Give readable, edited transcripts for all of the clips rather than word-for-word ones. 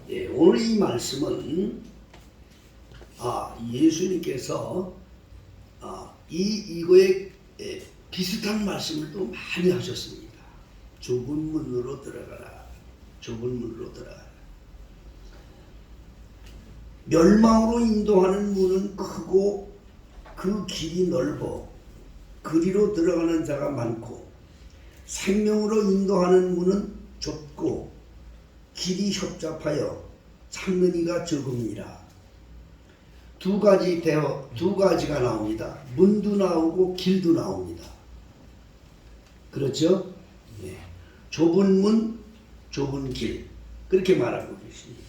예, 오늘 이 말씀은 예수님께서 이거에 비슷한 말씀을 또 많이 하셨습니다. 좁은 문으로 들어가라. 좁은 문으로 들어가라. 멸망으로 인도하는 문은 크고 그 길이 넓어 그리로 들어가는 자가 많고, 생명으로 인도하는 문은 좁고 길이 협잡하여 찾는 이가 적음이라. 두 가지가 나옵니다. 문도 나오고 길도 나옵니다. 그렇죠? 네. 좁은 문, 좁은 길, 그렇게 말하고 계십니다.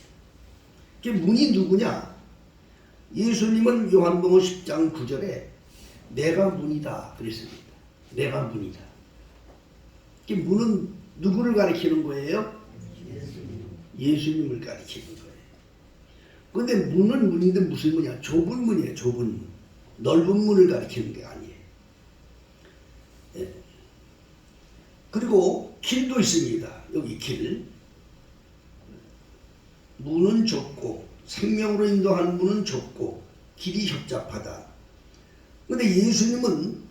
그 문이 누구냐? 예수님은 요한복음 10장 9절에 내가 문이다 그랬습니다. 내가 문이다. 그 문은 누구를 가리키는 거예요? 예수님을 가리키는 거예요. 근데 문은 문인데 무슨 문이야? 좁은 문이에요. 좁은 문. 넓은 문을 가리키는 게 아니에요. 예. 그리고 길도 있습니다. 여기 길. 문은 좁고 생명으로 인도하는 문은 좁고 길이 협잡하다. 근데 예수님은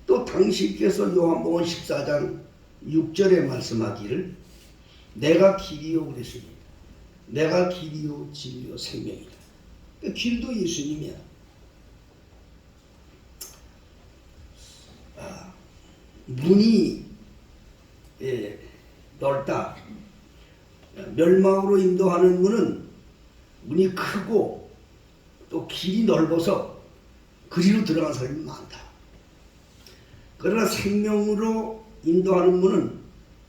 또 당신께서 요한복음 14장 6절에 말씀하기를 내가 길이요 그랬습니다. 내가 길이요 진리요 생명이다. 그러니까 길도 예수님이야. 문이 넓다. 멸망으로 인도하는 문은 문이 크고 또 길이 넓어서 그리로 들어간 사람이 많다. 그러나 생명으로 인도하는 문은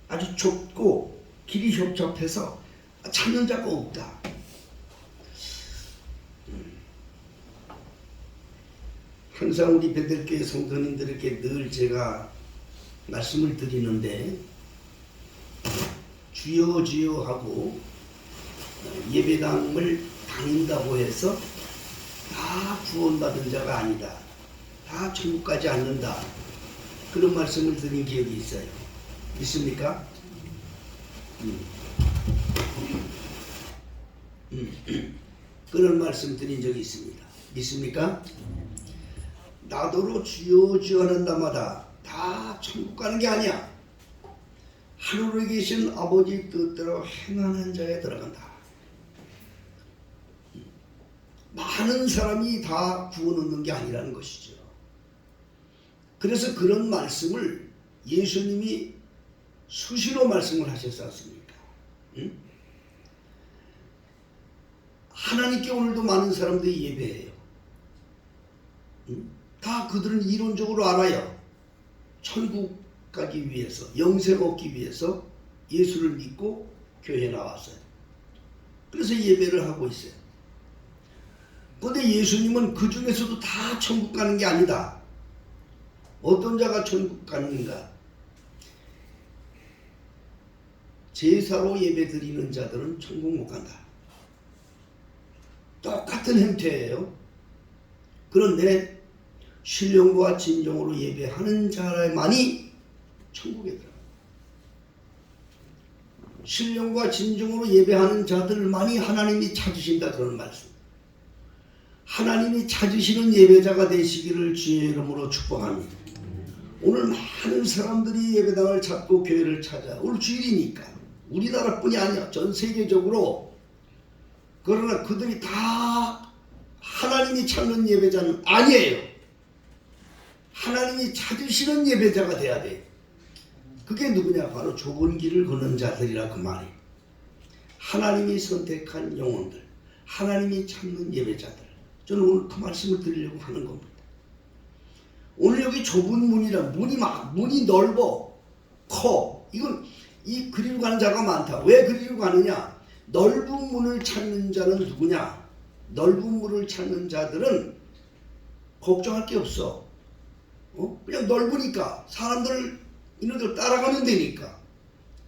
아주 좁고 길이 협잡해서 찾는 자가 없다. 항상 우리 베들교회 성도님들에게 늘 제가 말씀을 드리는데, 주여 주여 하고 예배당을 다닌다고 해서 다 구원받은 자가 아니다. 다 천국 가지 않는다. 그런 말씀을 드린 기억이 있어요. 있습니까? 그런 말씀 드린 적이 있습니다. 믿습니까? 나더러 주여 주여 하는 날마다 다 천국 가는 게 아니야. 하늘에 계신 아버지 뜻대로 행하는 자에 들어간다. 많은 사람이 다 구원 얻는 게 아니라는 것이죠. 그래서 그런 말씀을 예수님이 수시로 말씀을 하셨지 않습니까? 하나님께 오늘도 많은 사람들이 예배해요. 다 그들은 이론적으로 알아요. 천국 가기 위해서, 영생 얻기 위해서 예수를 믿고 교회에 나왔어요. 그래서 예배를 하고 있어요. 그런데 예수님은 그 중에서도 다 천국 가는 게 아니다. 어떤 자가 천국 가는가? 제사로 예배 드리는 자들은 천국 못 간다. 똑같은 형태예요. 그런데 신령과 진정으로 예배하는 자만이 천국에 들어가. 신령과 진정으로 예배하는 자들만이 하나님이 찾으신다, 그런 말씀. 하나님이 찾으시는 예배자가 되시기를 주의 이름으로 축복합니다. 오늘 많은 사람들이 예배당을 찾고 교회를 찾아. 오늘 주일이니까. 우리나라뿐이 아니야. 전 세계적으로. 그러나 그들이 다 하나님이 찾는 예배자는 아니에요. 하나님이 찾으시는 예배자가 돼야 돼. 그게 누구냐? 바로 좁은 길을 걷는 자들이라 그 말이. 하나님이 선택한 영혼들, 하나님이 찾는 예배자들. 저는 오늘 그 말씀을 드리려고 하는 겁니다. 오늘 여기 좁은 문이라, 문이 넓어, 커. 이 그리로 가는 자가 많다. 왜 그리로 가느냐? 넓은 문을 찾는 자는 누구냐? 넓은 문을 찾는 자들은 걱정할 게 없어. 그냥 넓으니까 이놈들 따라가면 되니까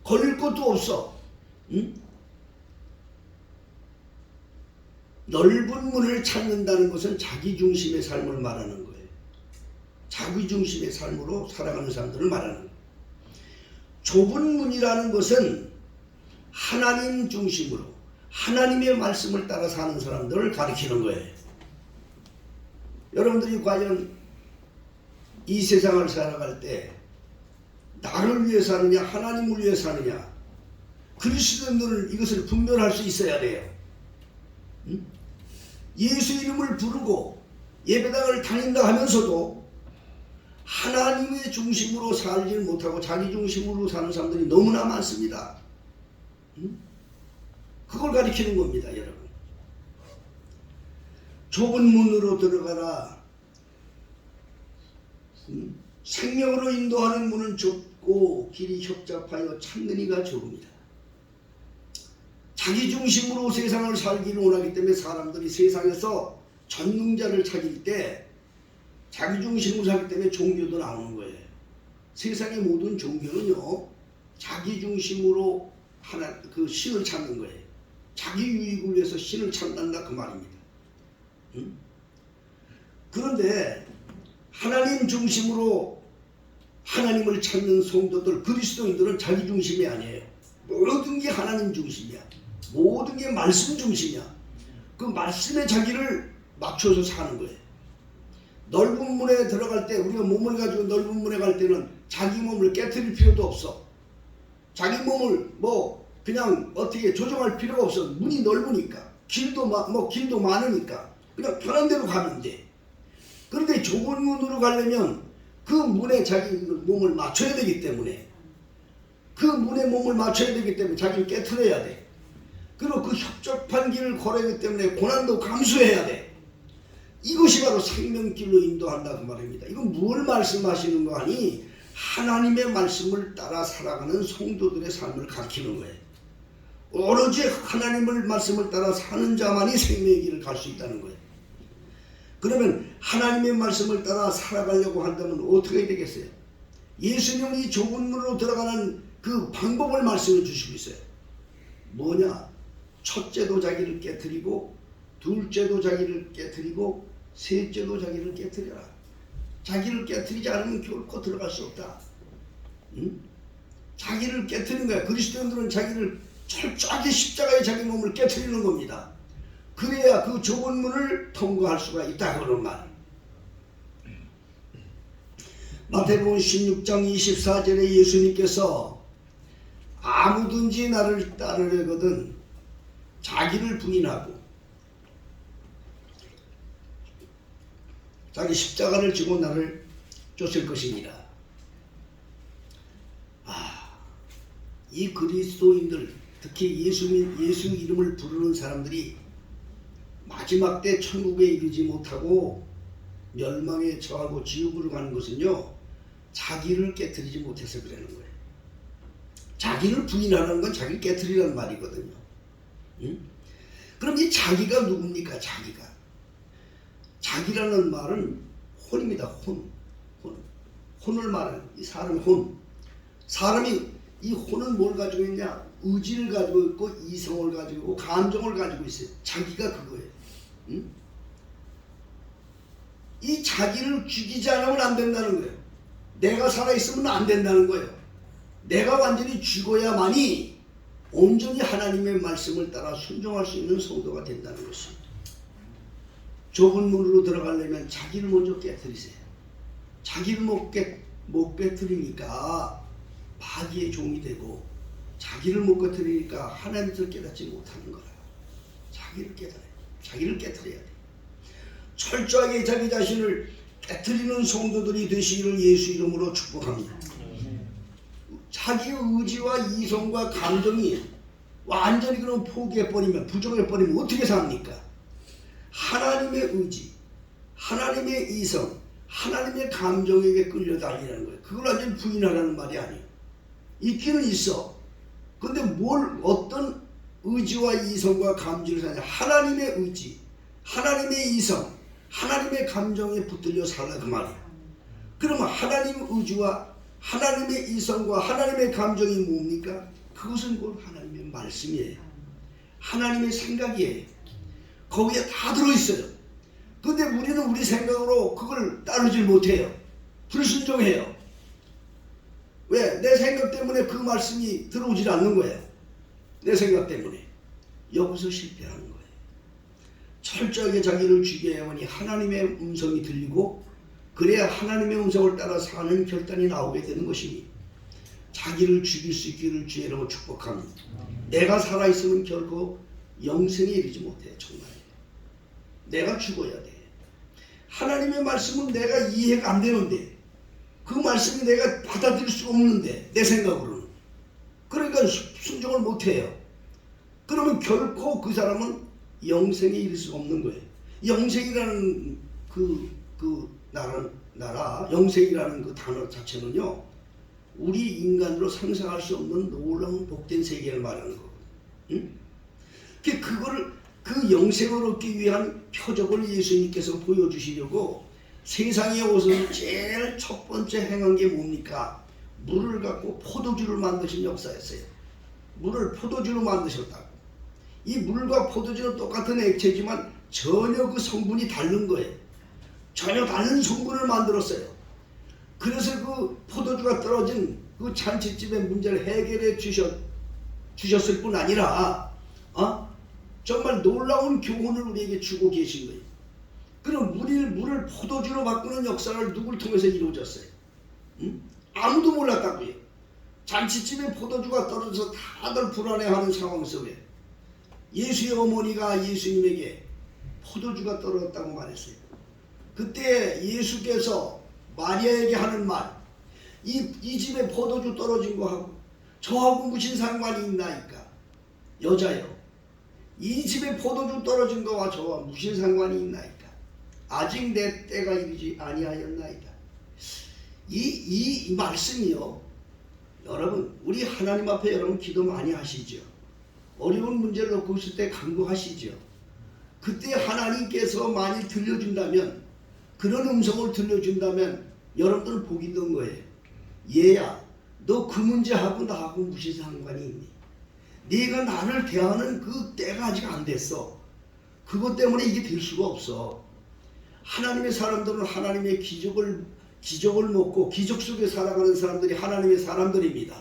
걸릴 것도 없어. 넓은 문을 찾는다는 것은 자기중심의 삶을 말하는 거예요. 자기중심의 삶으로 살아가는 사람들을 말하는 거예요. 좁은 문이라는 것은 하나님 중심으로, 하나님의 말씀을 따라 사는 사람들을 가리키는 거예요. 여러분들이 과연 이 세상을 살아갈 때 나를 위해 사느냐 하나님을 위해 사느냐 그리스도인들은 이것을 분별할 수 있어야 돼요. 예수 이름을 부르고 예배당을 다닌다 하면서도 하나님의 중심으로 살지 못하고 자기 중심으로 사는 사람들이 너무나 많습니다. 그걸 가리키는 겁니다, 여러분. 좁은 문으로 들어가라. 생명으로 인도하는 문은 좁고 길이 협잡하여 찾는 이가 적습니다. 자기 중심으로 세상을 살기를 원하기 때문에 사람들이 세상에서 전능자를 찾을 때 자기 중심으로 살기 때문에 종교도 나오는 거예요. 세상의 모든 종교는요, 자기 중심으로 그 신을 찾는 거예요. 자기 유익을 위해서 신을 찾는다 그 말입니다. 그런데 하나님 중심으로 하나님을 찾는 성도들, 그리스도인들은 자기 중심이 아니에요. 모든 게 하나님 중심이야. 모든 게 말씀 중심이야. 그 말씀에 자기를 맞춰서 사는 거예요. 넓은 문에 들어갈 때, 우리가 몸을 가지고 넓은 문에 갈 때는 자기 몸을 깨트릴 필요도 없어. 자기 몸을 그냥 어떻게 조정할 필요가 없어. 문이 넓으니까, 길도 많으니까 그냥 편한 대로 가면 돼. 그런데 좁은 문으로 가려면 그 문에 자기 몸을 맞춰야 되기 때문에, 그 문에 몸을 맞춰야 되기 때문에 자기를 깨트려야 돼. 그리고 그 협잡한 길을 걸어야 하기 때문에 고난도 감수해야 돼. 이것이 바로 생명길로 인도한다 그 말입니다. 이건 뭘 말씀하시는 거 아니? 하나님의 말씀을 따라 살아가는 성도들의 삶을 가르치는 거예요. 오로지 하나님의 말씀을 따라 사는 자만이 생명의 길을 갈 수 있다는 거예요. 그러면 하나님의 말씀을 따라 살아가려고 한다면 어떻게 해야 되겠어요? 예수님이 좁은 문으로 들어가는 그 방법을 말씀해 주시고 있어요. 뭐냐? 첫째도 자기를 깨트리고, 둘째도 자기를 깨트리고, 셋째도 자기를 깨트려라. 자기를 깨트리지 않으면 결코 들어갈 수 없다. 자기를 깨트리는 거야. 그리스도인들은 자기를 철저하게 십자가에 자기 몸을 깨트리는 겁니다. 그래야 그 좁은 문을 통과할 수가 있다 그런 말. 마태복음 16장 24절에 예수님께서 아무든지 나를 따르려거든 자기를 부인하고 자기 십자가를 지고 나를 쫓을 것입니다. 이 그리스도인들, 특히 예수 이름을 부르는 사람들이 마지막 때 천국에 이르지 못하고 멸망에 처하고 지옥으로 가는 것은요, 자기를 깨트리지 못해서 그러는 거예요. 자기를 부인하는 건 자기를 깨트리라는 말이거든요. 그럼 이 자기가 누굽니까? 자기라는 말은 혼입니다. 혼을 말하는 이 사람의 혼. 사람이 이 혼은 뭘 가지고 있냐? 의지를 가지고 있고, 이성을 가지고 있고, 감정을 가지고 있어요. 자기가 그거예요. 이 자기를 죽이지 않으면 안 된다는 거예요. 내가 살아있으면 안 된다는 거예요. 내가 완전히 죽어야만이 온전히 하나님의 말씀을 따라 순종할 수 있는 성도가 된다는 것입니다. 좁은 문으로 들어가려면 자기를 먼저 깨트리세요. 자기를 못 깨트리니까 마귀의 종이 되고, 자기를 못 깨트리니까 하나님의 뜻을 깨닫지 못하는 거라. 자기를 깨달아요. 자기를 깨트려야 돼. 철저하게 자기 자신을 깨트리는 성도들이 되시기를 예수 이름으로 축복합니다. 자기의 의지와 이성과 감정이 완전히 그럼 포기해버리면, 부정해버리면 어떻게 삽니까? 하나님의 의지, 하나님의 이성, 하나님의 감정에게 끌려다니라는 거예요. 그걸 완전히 부인하라는 말이 아니에요. 있기는 있어. 근데 어떤 의지와 이성과 감정을 사냐? 하나님의 의지, 하나님의 이성, 하나님의 감정에 붙들려 살라 그 말이에요. 그러면 하나님의 의지와 하나님의 이성과 하나님의 감정이 뭡니까? 그것은 곧 하나님의 말씀이에요. 하나님의 생각이에요. 거기에 다 들어있어요. 근데 우리는 우리 생각으로 그걸 따르질 못해요. 불순종해요. 왜? 내 생각 때문에 그 말씀이 들어오질 않는 거예요. 내 생각 때문에. 여기서 실패하는 거예요. 철저하게 자기를 죽여야 하니 하나님의 음성이 들리고 그래야 하나님의 음성을 따라 사는 결단이 나오게 되는 것이니 자기를 죽일 수 있기를 주의 이름으로 축복합니다. 내가 살아있으면 결코 영생에 이르지 못해. 정말 내가 죽어야 돼. 하나님의 말씀은 내가 이해가 안 되는데 그 말씀이 내가 받아들일 수가 없는데 내 생각으로는 그러니까 순종을 못해요. 그러면 결코 그 사람은 영생에 이를 수가 없는 거예요. 영생이라는 나라 영생이라는 그 단어 자체는요 우리 인간으로 상상할 수 없는 놀라운 복된 세계를 말하는 거거든요. 응? 그거를 그 영생을 얻기 위한 표적을 예수님께서 보여주시려고 세상에 오셔서 제일 첫 번째 행한 게 뭡니까? 물을 갖고 포도주를 만드신 역사였어요. 물을 포도주로 만드셨다고. 이 물과 포도주는 똑같은 액체지만 전혀 그 성분이 다른 거예요. 전혀 다른 성분을 만들었어요. 그래서 그 포도주가 떨어진 그 잔치집의 문제를 해결해 주셨을 뿐 아니라 정말 놀라운 교훈을 우리에게 주고 계신 거예요. 그럼 물을 포도주로 바꾸는 역사를 누굴 통해서 이루어졌어요? 아무도 몰랐다고요. 잔치집에 포도주가 떨어져서 다들 불안해하는 상황 속에 예수의 어머니가 예수님에게 포도주가 떨어졌다고 말했어요. 그때 예수께서 마리아에게 하는 말, 이 집에 포도주 떨어진 거하고 저하고 무슨 상관이 있나이까? 여자여, 이 집에 포도주 떨어진 거와 저와 무슨 상관이 있나이까? 아직 내 때가 이르지 아니하였나이다. 이 말씀이요, 여러분 우리 하나님 앞에 여러분 기도 많이 하시죠. 어려운 문제를 놓고 있을 때 간구하시죠. 그때 하나님께서 많이 들려준다면, 그런 음성을 들려준다면 여러분들은 복이 있는 거예요. 얘야, 너 그 문제하고 나하고 무슨 상관이 있니? 네가 나를 대하는 그 때가 아직 안 됐어. 그것 때문에 이게 될 수가 없어. 하나님의 사람들은 하나님의 기적을 먹고 기적 속에 살아가는 사람들이 하나님의 사람들입니다.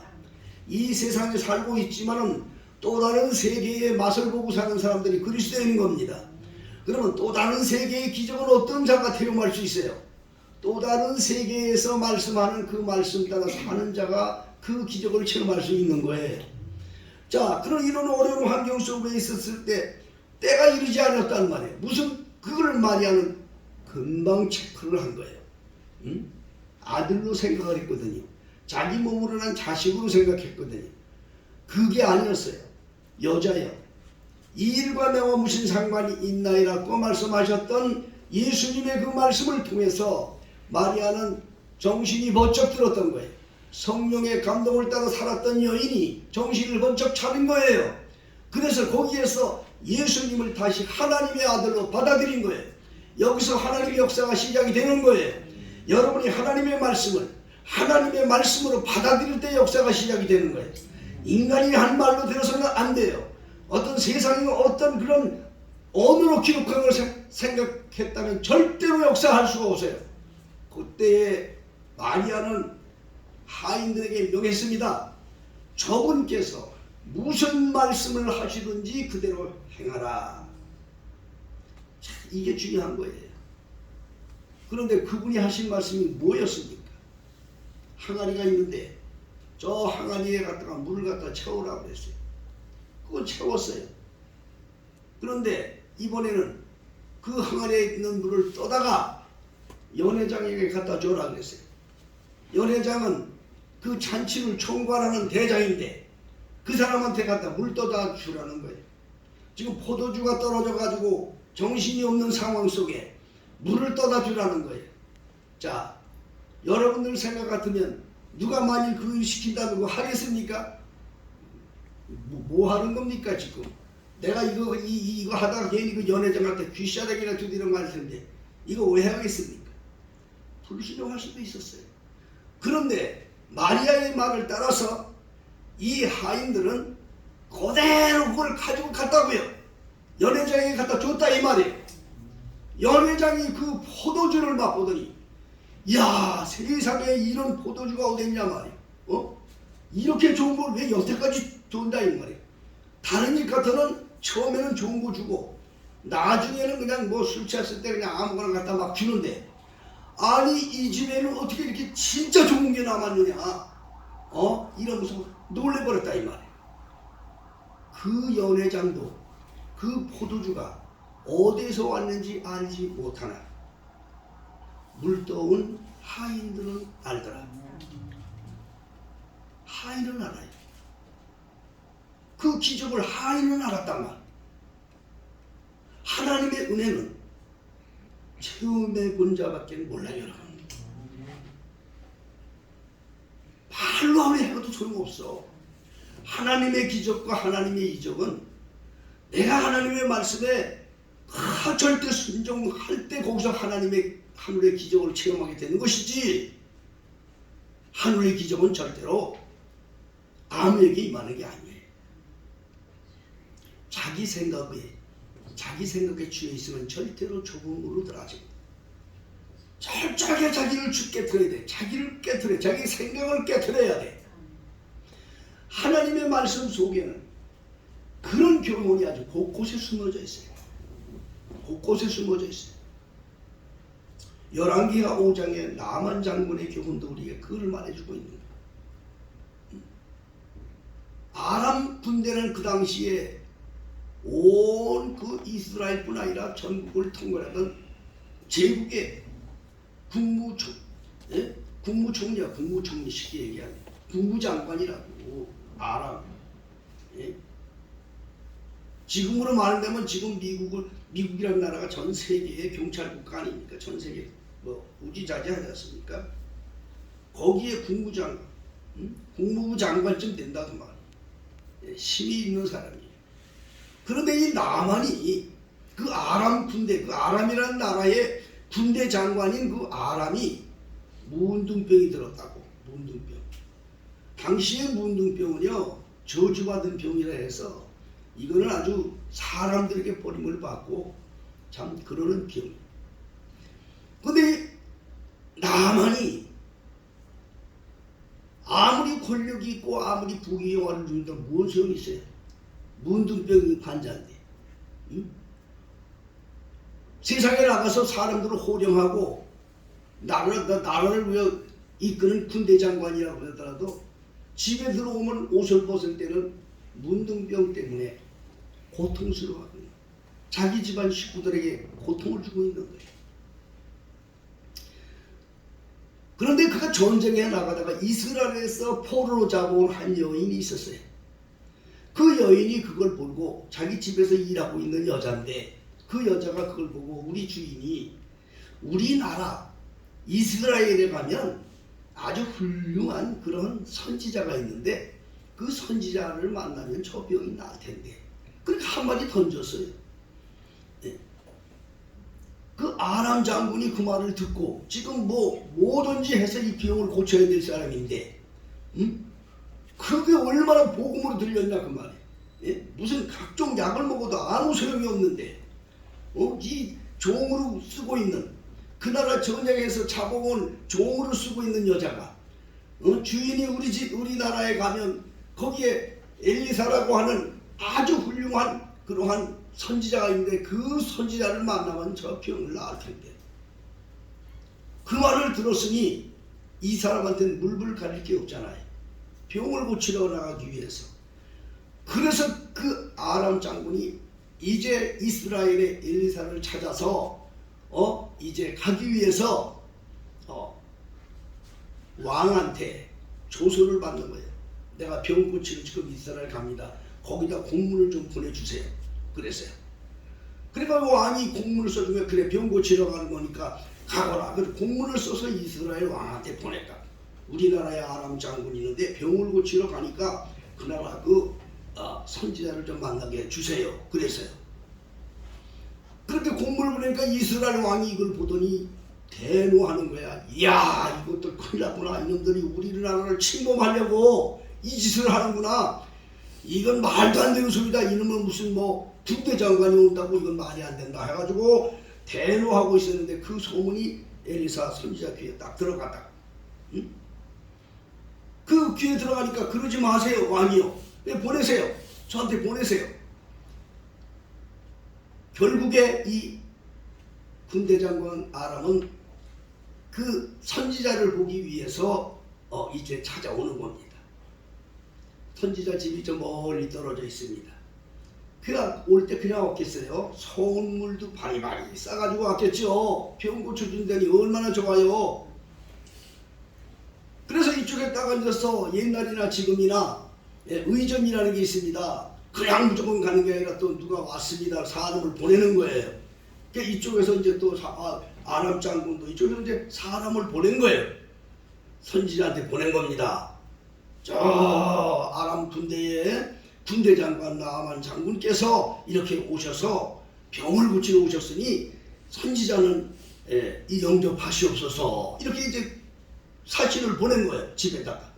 이 세상에 살고 있지만은 또 다른 세계의 맛을 보고 사는 사람들이 그리스도인인 겁니다. 그러면 또 다른 세계의 기적은 어떤 자가 체험할 수 있어요? 또 다른 세계에서 말씀하는 그 말씀 따라 사는 자가 그 기적을 체험할 수 있는 거예요. 자, 그런 이런 어려운 환경 속에 있었을 때 때가 이르지 않았단 말이에요. 무슨 그걸 마리아는 금방 체크를 한 거예요. 아들로 생각을 했거든요. 자기 몸으로 난 자식으로 생각했거든요. 그게 아니었어요. 여자여, 이 일과 내가 무슨 상관이 있나이라고 말씀하셨던 예수님의 그 말씀을 통해서 마리아는 정신이 번쩍 들었던 거예요. 성령의 감동을 따라 살았던 여인이 정신을 번쩍 차린 거예요. 그래서 거기에서 예수님을 다시 하나님의 아들로 받아들인 거예요. 여기서 하나님의 역사가 시작이 되는 거예요. 여러분이 하나님의 말씀을 하나님의 말씀으로 받아들일 때 역사가 시작이 되는 거예요. 인간이 한 말로 들어서는 안 돼요. 어떤 세상에 어떤 그런 언어로 기록한 걸 생각했다면 절대로 역사할 수가 없어요. 그때에 마리아는 하인들에게 명했습니다. 저분께서 무슨 말씀을 하시든지 그대로 행하라. 자, 이게 중요한 거예요. 그런데 그분이 하신 말씀이 뭐였습니까? 항아리가 있는데 저 항아리에 갖다가 물을 갖다 채우라고 그랬어요. 그건 채웠어요. 그런데 이번에는 그 항아리에 있는 물을 떠다가 연회장에게 갖다 줘라 그랬어요. 연회장은 그 잔치를 총괄하는 대장인데 그 사람한테 갖다 물 떠다 주라는 거예요. 지금 포도주가 떨어져 가지고 정신이 없는 상황 속에 물을 떠다 주라는 거예요. 자, 여러분들 생각 같으면 누가 만일 그걸 시킨다면 그거 하겠습니까? 뭐 하는 겁니까 지금? 내가 이거 하다가 괜히 그 연회장한테 귀싸대기나 두드려 맞을 텐데 이거 왜 하겠습니까? 불신용할 수도 있었어요. 그런데 마리아의 말을 따라서 이 하인들은 그대로 그걸 가지고 갔다고요. 연회장에게 갖다 줬다 이 말이에요. 연회장이 그 포도주를 맛보더니 야, 세상에 이런 포도주가 어디 있냐 말이에요. 이렇게 좋은 걸 왜 여태까지 준다 이 말이에요. 다른 일 같아는 처음에는 좋은 거 주고 나중에는 그냥 뭐 술 취했을 때 그냥 아무거나 갖다 막 주는데, 아니 이 집에는 어떻게 이렇게 진짜 좋은 게 남았느냐 이러면서 놀래버렸다 이 말이에요. 그 연회장도 그 포도주가 어디서 왔는지 알지 못하나 물떠온 하인들은 알더라. 하인은 알아요. 그 기적을 하인은 알았단 말. 하나님의 은혜는 체험해 본 자밖에 몰라요, 여러분. 말로 하면 해도 소용없어. 하나님의 기적과 하나님의 이적은 내가 하나님의 말씀에 절대 순종할 때 거기서 하늘의 기적을 체험하게 되는 것이지, 하늘의 기적은 절대로 아무에게 임하는 게 아니에요. 자기 생각에 취해 있으면 절대로 조금으로 들어가지. 철저하게 자기를 깨트려야 돼. 자기를 깨트려, 자기 생각을 깨트려야 돼. 하나님의 말씀 속에는 그런 교훈이 아주 곳곳에 숨어져 있어요. 곳곳에 숨어져 있어요. 열왕기하 5장에 나만 장군의 교훈도 우리에게 그걸 말해주고 있는 거예요. 아람 군대는 그 당시에 온 그 이스라엘뿐 아니라 전국을 통과하던 제국의 국무총리 쉽게 얘기하면 국무장관이라고 아람. 지금으로 말하면 지금 미국이라는 나라가 전 세계의 경찰국가 아닙니까? 전 세계 뭐 우지자지하지 않습니까? 거기에 국무장관, 국무부 장관쯤 된다고 말. 힘이 있는 사람이에요. 그런데 이 나만이 그 아람 군대, 그 아람이라는 나라의 군대 장관인 그 아람이 문둥병이 들었다고. 문둥병. 당시의 문둥병은요, 저주받은 병이라 해서 이거는 아주 사람들에게 버림을 받고 참 그러는 병이에요. 근데 나만이 아무리 권력이 있고 아무리 부귀영화를 누린다 무슨 소용이 있어요? 문둥병이 환자인데. 응? 세상에 나가서 사람들을 호령하고 나라를 위해 이끄는 군대 장관이라고 하더라도 집에 들어오면 옷을 벗을 때는 문둥병 때문에 고통스러워하거든요. 자기 집안 식구들에게 고통을 주고 있는 거예요. 그런데 그가 전쟁에 나가다가 이스라엘에서 포로로 잡아온 한 여인이 있었어요. 그 여인이 그걸 보고, 자기 집에서 일하고 있는 여자인데 그 여자가 그걸 보고 우리 주인이 우리나라 이스라엘에 가면 아주 훌륭한 그런 선지자가 있는데 그 선지자를 만나면 저 병이 나을 텐데, 그러니까 한마디 던졌어요. 네. 그 아람 장군이 그 말을 듣고 지금 뭐든지 해서 이 병을 고쳐야 될 사람인데, 그게 얼마나 복음으로 들렸냐 그 말이에요. 예? 무슨 각종 약을 먹어도 아무 소용이 없는데, 이 종으로 쓰고 있는, 그 나라 전쟁에서 잡아온 종으로 쓰고 있는 여자가 주인이 우리나라에 가면 거기에 엘리사라고 하는 아주 훌륭한 그러한 선지자가 있는데 그 선지자를 만나면 저 병을 나을 텐데. 그 말을 들었으니 이 사람한테는 물불 가릴 게 없잖아요. 병을 고치러 나가기 위해서. 그래서 그 아람 장군이 이제 이스라엘의 엘리사를 찾아서 이제 가기 위해서 왕한테 조서를 받는 거예요. 내가 병 고치러 지금 이스라엘 갑니다. 거기다 공문을 좀 보내주세요. 그랬어요. 그러니까 왕이 공문을 써주면, 그래 병 고치러 가는 거니까 가거라. 그래서 공문을 써서 이스라엘 왕한테 보냈다. 우리나라에 아람 장군이 있는데 병을 고치러 가니까 그 나라 선지자를 좀 만나게 해주세요. 그랬어요. 그렇게 공문을 보내니까 이스라엘 왕이 이걸 보더니 대노하는 거야. 이야, 이것도 큰일 났구나. 이놈들이 우리나라를 침범하려고 이 짓을 하는구나. 이건 말도 안 되는 소리다. 이놈은 무슨 군대 장관이 온다고 이건 말이 안 된다 해가지고 대노하고 있었는데, 그 소문이 엘리사 선지자 귀에 딱 들어갔다. 응? 그 귀에 들어가니까 그러지 마세요 왕이요. 보내세요. 저한테 보내세요. 결국에 이 군대장관 아람은 그 선지자를 보기 위해서 이제 찾아오는 겁니다. 선지자 집이 좀 멀리 떨어져 있습니다. 그냥 올 때 그냥 왔겠어요? 소금물도 바리바리 싸가지고 왔겠죠. 병 고쳐준다니 얼마나 좋아요. 그래서 이쪽에 딱 앉아서 옛날이나 지금이나 의전이라는 게 있습니다. 그냥 무조건 가는 게 아니라 또 누가 왔습니다. 사람을 보내는 거예요. 그러니까 이쪽에서 이제 또 아람 장군도 이쪽에서 이제 사람을 보낸 거예요. 선지자한테 보낸 겁니다. 저 아람 군대에 군대 장관 나아만 장군께서 이렇게 오셔서 병을 고치러 오셨으니 선지자는 이 영접하시옵소서 이렇게 이제 사신을 보낸 거예요. 집에다가.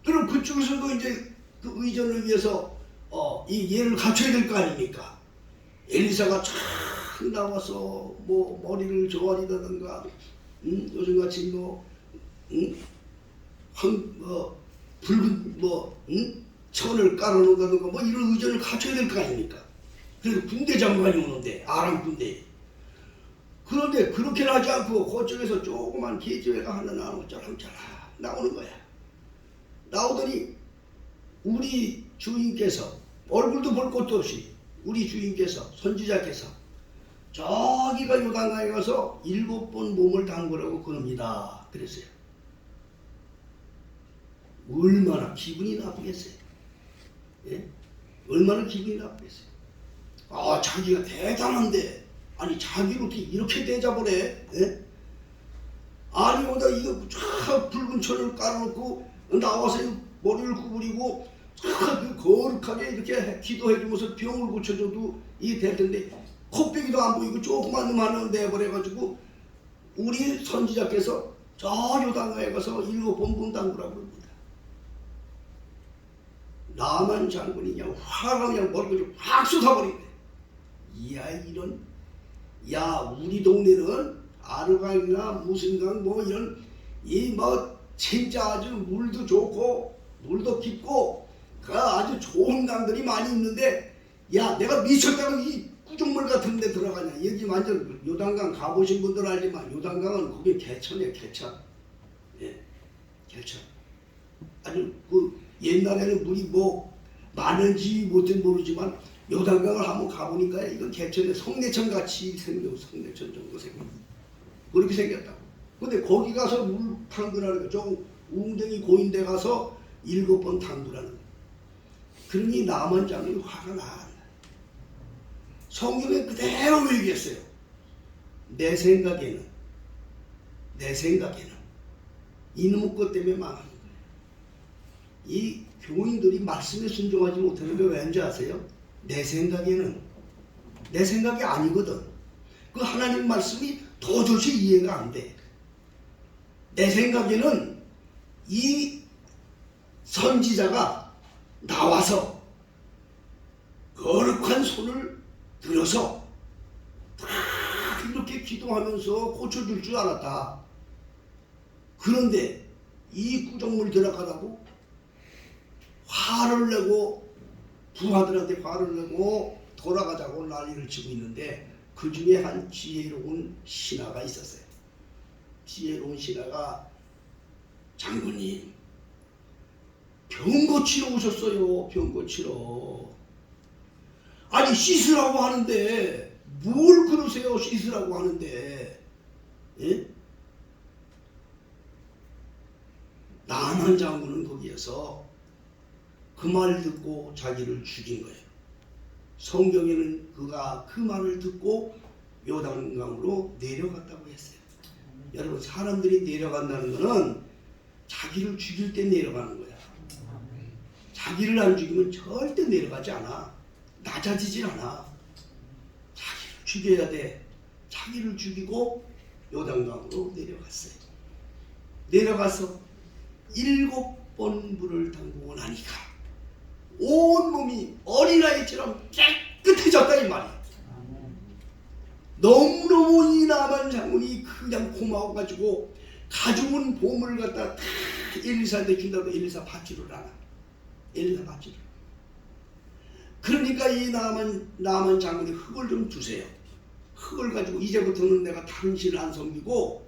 그럼 그쪽에서도 이제 그 의전을 위해서 이 예를 갖춰야 될 거 아닙니까? 엘리사가 쫙 나와서 뭐 머리를 조아리다든가 요즘같이 붉은 천을 깔아놓는다든가 뭐 이런 의전을 갖춰야 될 거 아닙니까? 그래서 군대 장관이 오는데 아람 군대. 그런데 그렇게는 하지 않고 그쪽에서 조그만 계집애가 하나 나오고 쩌랑쩌랑 나오는 거야. 나오더니 우리 주인께서 얼굴도 볼 것도 없이 우리 주인께서 선지자께서 저기가 요단강에 가서 7번 몸을 담그라고 그럽니다. 그랬어요. 얼마나 기분이 나쁘겠어요. 예? 얼마나 기분이 나쁘겠어요. 아, 자기가 대단한데 아니 자기를 어떻게 이렇게 대접을 해? 예? 아니 오다 이거 쫙 붉은 천을 깔아놓고 나와서 머리를 구부리고 쫙 거룩하게 이렇게 기도해주면서 병을 고쳐줘도 이게 될 텐데 코빼기도 안 보이고 조그만 놈 하나 내버려가지고 우리 선지자께서 저 요단강에 가서 7번 몸 담그라고 합니다. 나만 장군이 그냥 화가 그냥 머리를 확 쏟아버리네. 이야 이런 야 우리 동네는 아르강이나 무슨 강 뭐 이런 이 뭐 진짜 아주 물도 좋고 물도 깊고 그 아주 좋은 강들이 많이 있는데 야 내가 미쳤다고 이 구정물 같은 데 들어가냐. 여기 완전 요단강 가보신 분들 알지만 요단강은 거기 개천이에요. 개천. 예, 개천. 아주 그 옛날에는 물이 뭐 많은지 못은 모르지만 요단강을 한번 가보니까 이건 개천에 성내천 같이 생겨. 성내천 정도 생겨. 그렇게 생겼다고. 근데 거기 가서 물 탕구라는 거, 저 웅덩이 고인데 가서 7번 탕구라는 거. 그러니 남한 장군이 화가 나. 성경에 그대로 얘기했어요. 내 생각에는 이놈의 것 때문에 망하는 거예요. 이 교인들이 말씀에 순종하지 못하는 게 왠지 아세요? 내 생각이 아니거든. 그 하나님 말씀이 도저히 이해가 안 돼. 내 생각에는 이 선지자가 나와서 거룩한 손을 들어서 다 이렇게 기도하면서 고쳐줄 줄 알았다. 그런데 이 구정물 들어가라고 화를 내고 부하들한테 화를 내고 돌아가자고 난리를 치고 있는데 그 중에 한 지혜로운 신하가 있었어요. 지혜로운 신하가 장군님 병 고치러 오셨어요. 병 고치러. 아니 씻으라고 하는데 뭘 그러세요. 씻으라고 하는데. 예? 나만 장군은 거기에서 그 말을 듣고 자기를 죽인 거예요. 성경에는 그가 그 말을 듣고 요단강으로 내려갔다고 했어요. 여러분 사람들이 내려간다는 것은 자기를 죽일 때 내려가는 거야. 자기를 안 죽이면 절대 내려가지 않아. 낮아지질 않아. 자기를 죽여야 돼. 자기를 죽이고 요단강으로 내려갔어요. 내려가서 7번 물을 담그고 나니까 온몸이 어린아이처럼 깨끗해졌다 이 말이야. 너무너무 이 나만 장군이 그냥 고마워가지고 가져온 보물을 갖다 다 엘리사한테 준다고 엘리사 밧줄을 하나. 엘리사 밧줄. 그러니까 이 나만 장군이 흙을 좀 주세요. 흙을 가지고 이제부터는 내가 다른 신을 안 섬기고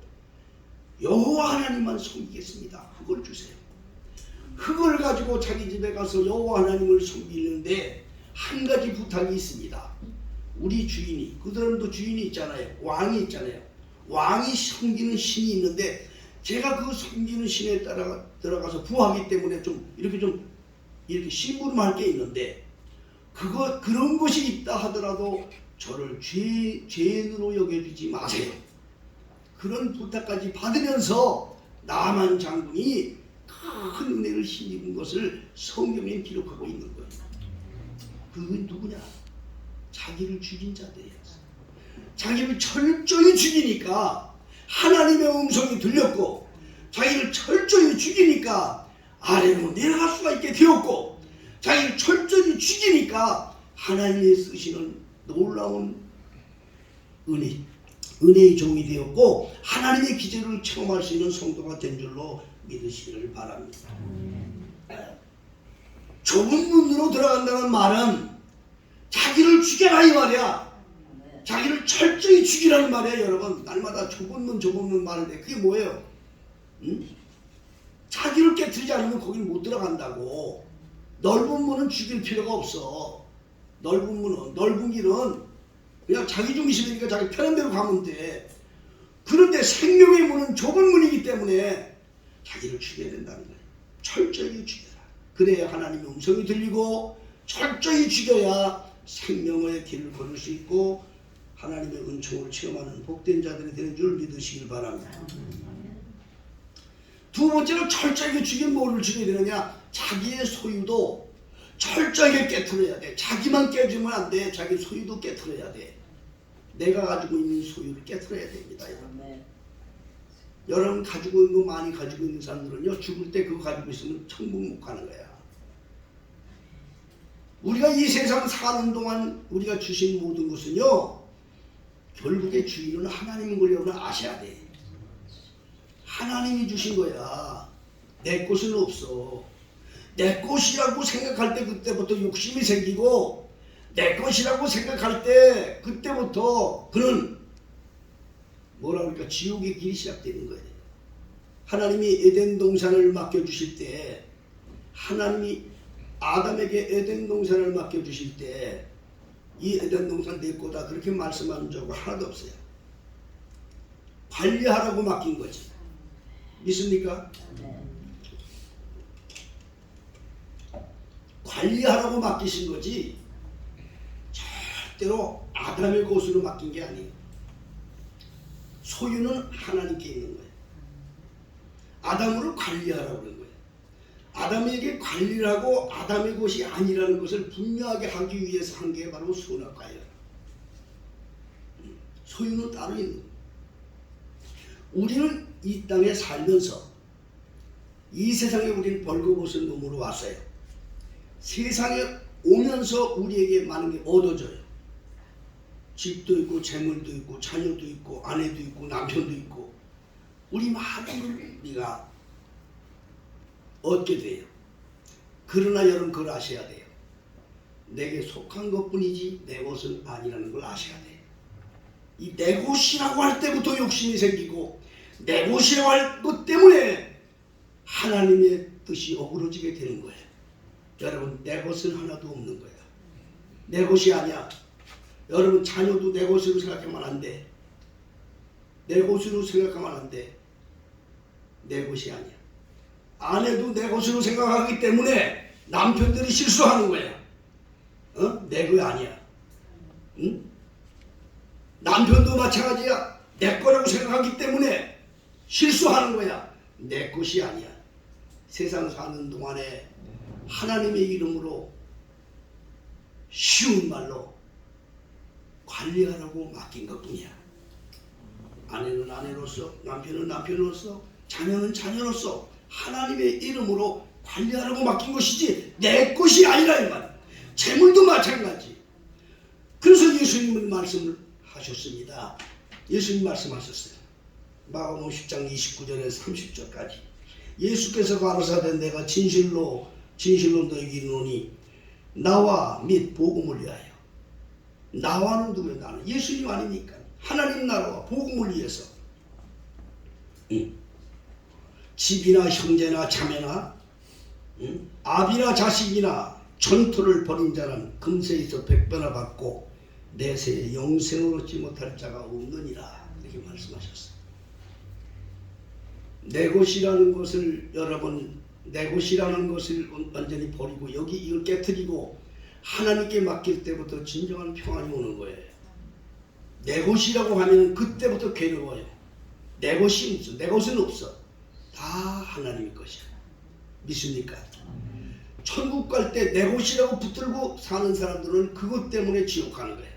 여호와 하나님만 섬기겠습니다. 흙을 주세요. 흙을 가지고 자기 집에 가서 여호와 하나님을 섬기는데 한 가지 부탁이 있습니다. 우리 주인이, 그 사람도 주인이 있잖아요. 왕이 있잖아요. 왕이 섬기는 신이 있는데 제가 그 섬기는 신에 따라 들어가서 부하기 때문에 좀 이렇게 심부름할 게 있는데 그런 것이 있다 하더라도 저를 죄인으로 여겨주지 마세요. 그런 부탁까지 받으면서 나만 장군이 큰 은혜를 힘입은 것을 성경에 기록하고 있는 거예요. 그건 누구냐? 자기를 죽인 자들이야. 자기를 철저히 죽이니까 하나님의 음성이 들렸고, 자기를 철저히 죽이니까 아래로 내려갈 수가 있게 되었고, 자기를 철저히 죽이니까 하나님이 쓰시는 놀라운 은혜의 종이 되었고 하나님의 기적을 체험할 수 있는 성도가 된 줄로 믿으시기를 바랍니다. 좁은 문으로 들어간다는 말은 자기를 죽여라 이 말이야. 자기를 철저히 죽이라는 말이에요. 여러분, 날마다 좁은 문 말인데 그게 뭐예요? 응? 자기를 깨트리지 않으면 거기는 못 들어간다고. 넓은 문은 죽일 필요가 없어. 넓은 길은 그냥 자기 중심이니까 자기 편한 대로 가면 돼. 그런데 생명의 문은 좁은 문이기 때문에 자기를 죽여야 된다는 거예요. 철저히 죽여라. 그래야 하나님의 음성이 들리고 철저히 죽여야 생명의 길을 걸을 수 있고 하나님의 은총을 체험하는 복된 자들이 되는 줄 믿으시길 바랍니다. 두 번째로 철저하게 죽이면 뭐를 죽여야 되느냐? 자기의 소유도 철저하게 깨트려야 돼. 자기만 깨주면 안 돼. 자기 소유도 깨트려야 돼. 내가 가지고 있는 소유를 깨트려야 됩니다. 여러분 가지고 있는 거 많이 가지고 있는 사람들은요, 죽을 때 그거 가지고 있으면 천국 못 가는 거야. 우리가 이 세상 사는 동안 우리가 주신 모든 것은요, 결국에 주인은 하나님인 걸 여러분 아셔야 돼. 하나님이 주신 거야. 내 것은 없어. 내 것이라고 생각할 때 그때부터 욕심이 생기고, 내 것이라고 생각할 때 그때부터 그는 뭐라 그럴까, 지옥의 길이 시작되는 거예요. 하나님이 에덴 동산을 맡겨주실 때, 하나님이 아담에게 에덴 동산을 맡겨주실 때 이 에덴 동산 내 거다 그렇게 말씀한 적 하나도 없어요. 관리하라고 맡긴 거지. 믿습니까? 관리하라고 맡기신 거지 절대로 아담의 것으로 맡긴 게 아니에요. 소유는 하나님께 있는 거예요. 아담으로 관리하라고 그런 거예요. 아담에게 관리를 하고 아담의 것이 아니라는 것을 분명하게 하기 위해서 한 게 바로 선악과예요. 소유는 따로 있는 거예요. 우리는 이 땅에 살면서 이 세상에 우리는 벌거벗은 놈으로 왔어요. 세상에 오면서 우리에게 많은 게 얻어져요. 집도 있고 재물도 있고 자녀도 있고 아내도 있고 남편도 있고 우리 많은 걸 우리가 얻게 돼요. 그러나 여러분 그걸 아셔야 돼요. 내게 속한 것뿐이지 내 것은 아니라는 걸 아셔야 돼요. 이 내 것이라고 할 때부터 욕심이 생기고 내 것이라고 할 것 때문에 하나님의 뜻이 어그러지게 되는 거예요. 여러분 내 것은 하나도 없는 거예요. 내 것이 아니야. 여러분 자녀도 내 것으로 생각하면 안 돼. 내 것으로 생각하면 안 돼. 내 것이 아니야. 아내도 내 것으로 생각하기 때문에 남편들이 실수하는 거야. 내 거 아니야. 응? 남편도 마찬가지야. 내 거라고 생각하기 때문에 실수하는 거야. 내 것이 아니야. 세상 사는 동안에 하나님의 이름으로 쉬운 말로 관리하라고 맡긴 것뿐이야. 아내는 아내로서, 남편은 남편으로서, 자녀는 자녀로서 하나님의 이름으로 관리하라고 맡긴 것이지 내 것이 아니라 이 말. 재물도 마찬가지. 그래서 예수님은 말씀을 하셨습니다. 예수님 말씀하셨어요. 마가복음 10장 29절에 30절까지 예수께서 가로사대 내가 진실로 너에게 이르노니 나와 및 복음을 위하여. 나와는 누구예요? 나는 예수님 아닙니까? 하나님 나라와 복음을 위해서. 집이나 형제나 자매나 아비나 자식이나 전토를 벌인 자는 금세에서 100배나 받고 내세에 영생을 얻지 못할 자가 없느니라. 이렇게 말씀하셨어요. 내 것이라는 것을 여러분, 내 것이라는 것을 완전히 버리고 여기 이걸 깨트리고 하나님께 맡길 때부터 진정한 평안이 오는 거예요. 내 것이라고 하면 그때부터 괴로워요. 내 것이 없어. 내 것은 없어. 다 하나님의 것이야. 믿습니까? 천국 갈 때 내 것이라고 붙들고 사는 사람들은 그것 때문에 지옥 가는 거예요.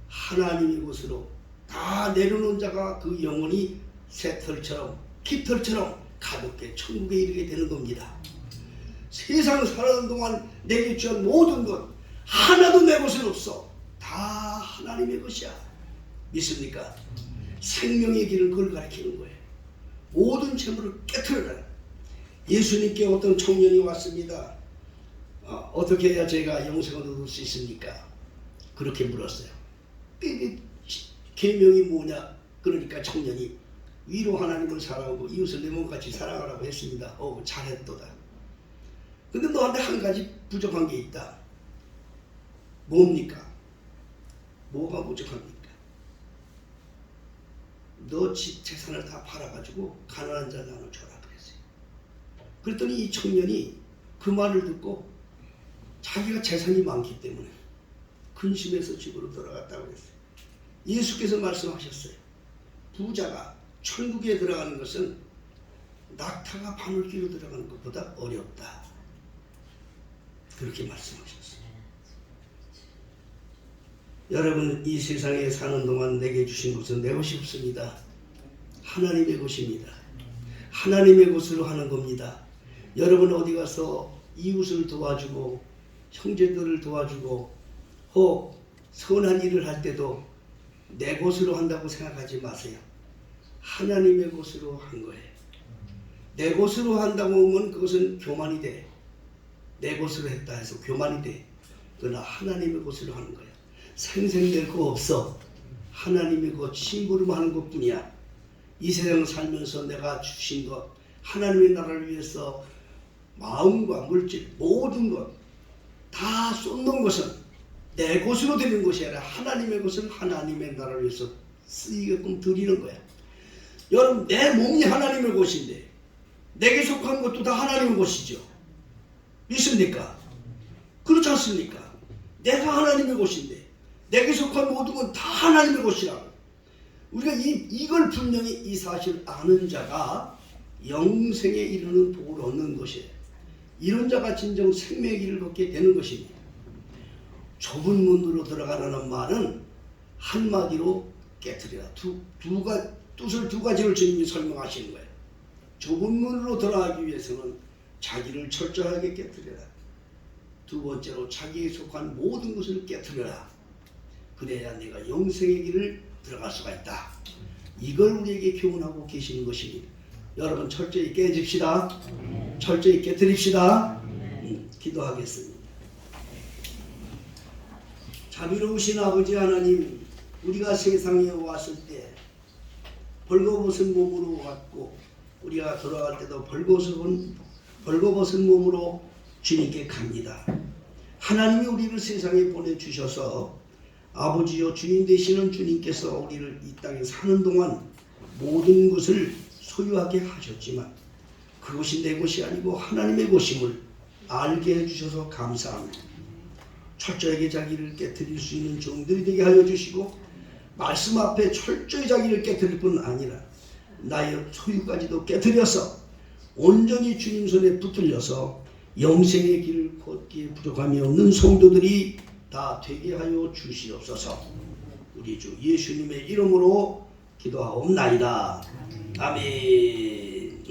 하나님의 것으로 다 내려놓은 자가 그 영혼이 새털처럼 깃털처럼 가볍게 천국에 이르게 되는 겁니다. 세상 살아가는 동안 내게 주한 모든 것 하나도 내 것은 없어. 다 하나님의 것이야. 믿습니까? 생명의 길을 그걸 가리키는 거예요. 모든 재물을 깨트려라. 예수님께 어떤 청년이 왔습니다. 어떻게 해야 제가 영생을 얻을 수 있습니까? 그렇게 물었어요. 계명이 뭐냐? 그러니까 청년이 위로 하나님을 사랑하고 이웃을 내 몸같이 사랑하라고 했습니다. 잘했도다. 근데 너한테 한 가지 부족한 게 있다. 뭡니까? 뭐가 부족합니까? 너 재산을 다 팔아가지고 가난한 자 나눠줘라 그랬어요. 그랬더니 이 청년이 그 말을 듣고 자기가 재산이 많기 때문에 근심해서 집으로 돌아갔다고 그랬어요. 예수께서 말씀하셨어요. 부자가 천국에 들어가는 것은 낙타가 바늘귀로 들어가는 것보다 어렵다. 그렇게 말씀하셨어요. 여러분, 이 세상에 사는 동안 내게 주신 것은 내 것이 없습니다. 하나님의 것입니다. 하나님의 것으로 하는 겁니다. 여러분 어디 가서 이웃을 도와주고 형제들을 도와주고 혹 선한 일을 할 때도 내 것으로 한다고 생각하지 마세요. 하나님의 것으로 한 거예요. 내 것으로 한다고 하면 그것은 교만이 돼. 내 것으로 했다 해서 교만이 돼. 그러나 하나님의 것으로 하는 거예요. 생생될 거 없어. 하나님의 것 심부름하는 것뿐이야. 이 세상 살면서 내가 주신 것, 하나님의 나라를 위해서 마음과 물질 모든 것 다 쏟는 것은 내 것으로 되는 것이 아니라 하나님의 것을 하나님의 나라를 위해서 쓰이게끔 드리는 거야. 여러분, 내 몸이 하나님의 것인데 내게 속한 것도 다 하나님의 것이죠. 믿습니까? 그렇지 않습니까? 내가 하나님의 것인데 내게 속한 모든 건 다 하나님의 것이라고. 우리가 이걸 분명히 이 사실을 아는 자가 영생에 이르는 복을 얻는 것이에요. 이런 자가 진정 생명의 길을 걷게 되는 것입니다. 좁은 문으로 들어가라는 말은 한마디로 깨트리라. 뜻을 두 가지를 주님이 설명하시는 거예요. 좁은 문으로 들어가기 위해서는 자기를 철저하게 깨트려라. 두 번째로 자기에 속한 모든 것을 깨트려라. 그래야 내가 영생의 길을 들어갈 수가 있다. 이걸 우리에게 교훈하고 계시는 것입니다. 여러분 철저히 깨집시다. 철저히 깨트립시다. 기도하겠습니다. 자비로우신 아버지 하나님, 우리가 세상에 왔을 때 벌거벗은 몸으로 왔고 우리가 돌아갈 때도 벌거벗은 몸으로 주님께 갑니다. 하나님이 우리를 세상에 보내주셔서 아버지여 주님 되시는 주님께서 우리를 이 땅에 사는 동안 모든 것을 소유하게 하셨지만 그것이 내 것이 아니고 하나님의 것임을 알게 해주셔서 감사합니다. 철저하게 자기를 깨트릴 수 있는 종들이 되게 하여 주시고 말씀 앞에 철저히 자기를 깨트릴 뿐 아니라 나의 소유까지도 깨트려서 온전히 주님 손에 붙들려서 영생의 길을 걷기에 부족함이 없는 성도들이 다 되게 하여 주시옵소서. 우리 주 예수님의 이름으로 기도하옵나이다. 아멘.